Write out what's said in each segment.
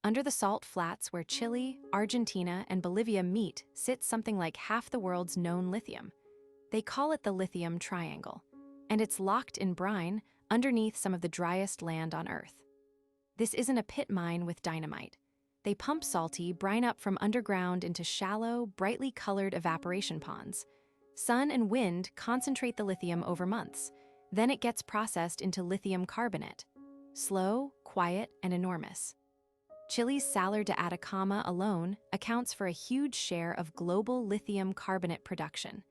Under the salt flats where Chile, Argentina, and Bolivia meet sits something like half the world's known lithium. They call it the Lithium Triangle, and it's locked in brine underneath some of the driest land on Earth. This isn't a pit mine with dynamite. They pump salty brine up from underground into shallow, brightly colored evaporation ponds. Sun and wind concentrate the lithium over months. Then it gets processed into lithium carbonate. Slow, quiet, and enormous. Chile's Salar de Atacama alone accounts for a huge share of global lithium carbonate production.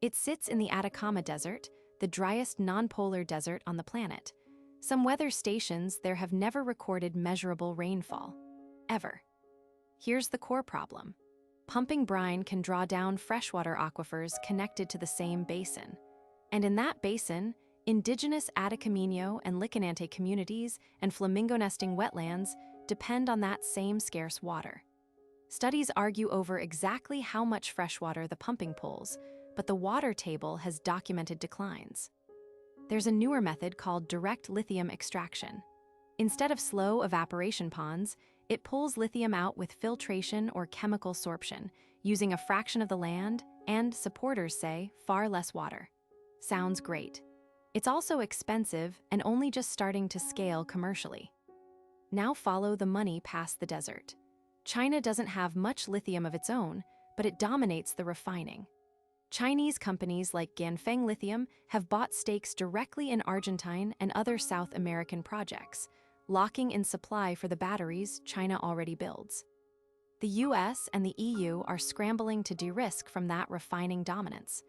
It sits in the Atacama Desert, the driest non-polar desert on the planet. Some weather stations there have never recorded measurable rainfall. Ever. Here's the core problem. Pumping brine can draw down freshwater aquifers connected to the same basin. And in that basin, indigenous Atacamino and Licanante communities and flamingo-nesting wetlands depend on that same scarce water. Studies argue over exactly how much freshwater the pumping pulls, but the water table has documented declines. There's a newer method called direct lithium extraction. Instead of slow evaporation ponds, it pulls lithium out with filtration or chemical sorption, using a fraction of the land and, supporters say, far less water. Sounds great. It's also expensive and only just starting to scale commercially. Now follow the money past the desert. China doesn't have much lithium of its own, but it dominates the refining. Chinese companies like Ganfeng Lithium have bought stakes directly in Argentine and other South American projects, locking in supply for the batteries China already builds. The US and the EU are scrambling to de-risk from that refining dominance.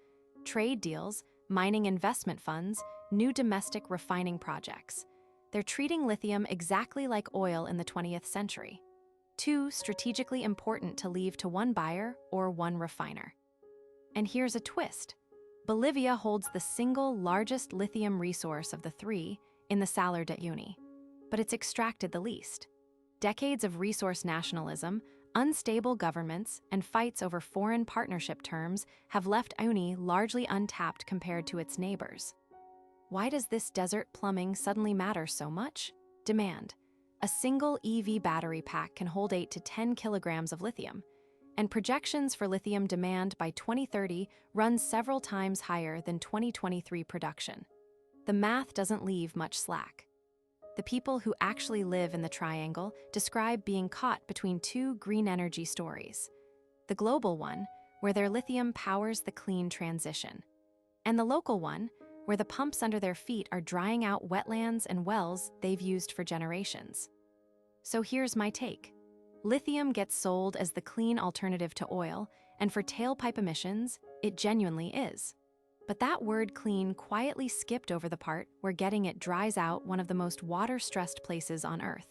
Trade deals, mining investment funds, new domestic refining projects. They're treating lithium exactly like oil in the 20th century. Too strategically important to leave to one buyer or one refiner. And here's a twist. Bolivia holds the single largest lithium resource of the three in the Salar de Uyuni, but it's extracted the least. Decades of resource nationalism, unstable governments, and fights over foreign partnership terms have left Uyuni largely untapped compared to its neighbors. Why does this desert plumbing suddenly matter so much? Demand. A single EV battery pack can hold 8 to 10 kilograms of lithium, and projections for lithium demand by 2030 run several times higher than 2023 production. The math doesn't leave much slack. The people who actually live in the triangle describe being caught between two green energy stories. The global one, where their lithium powers the clean transition, and the local one, where the pumps under their feet are drying out wetlands and wells they've used for generations. So here's my take. Lithium gets sold as the clean alternative to oil, and for tailpipe emissions, it genuinely is. But that word clean quietly skipped over the part where getting it dries out one of the most water-stressed places on Earth.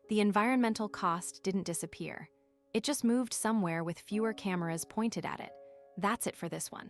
The environmental cost didn't disappear. It just moved somewhere with fewer cameras pointed at it. That's it for this one.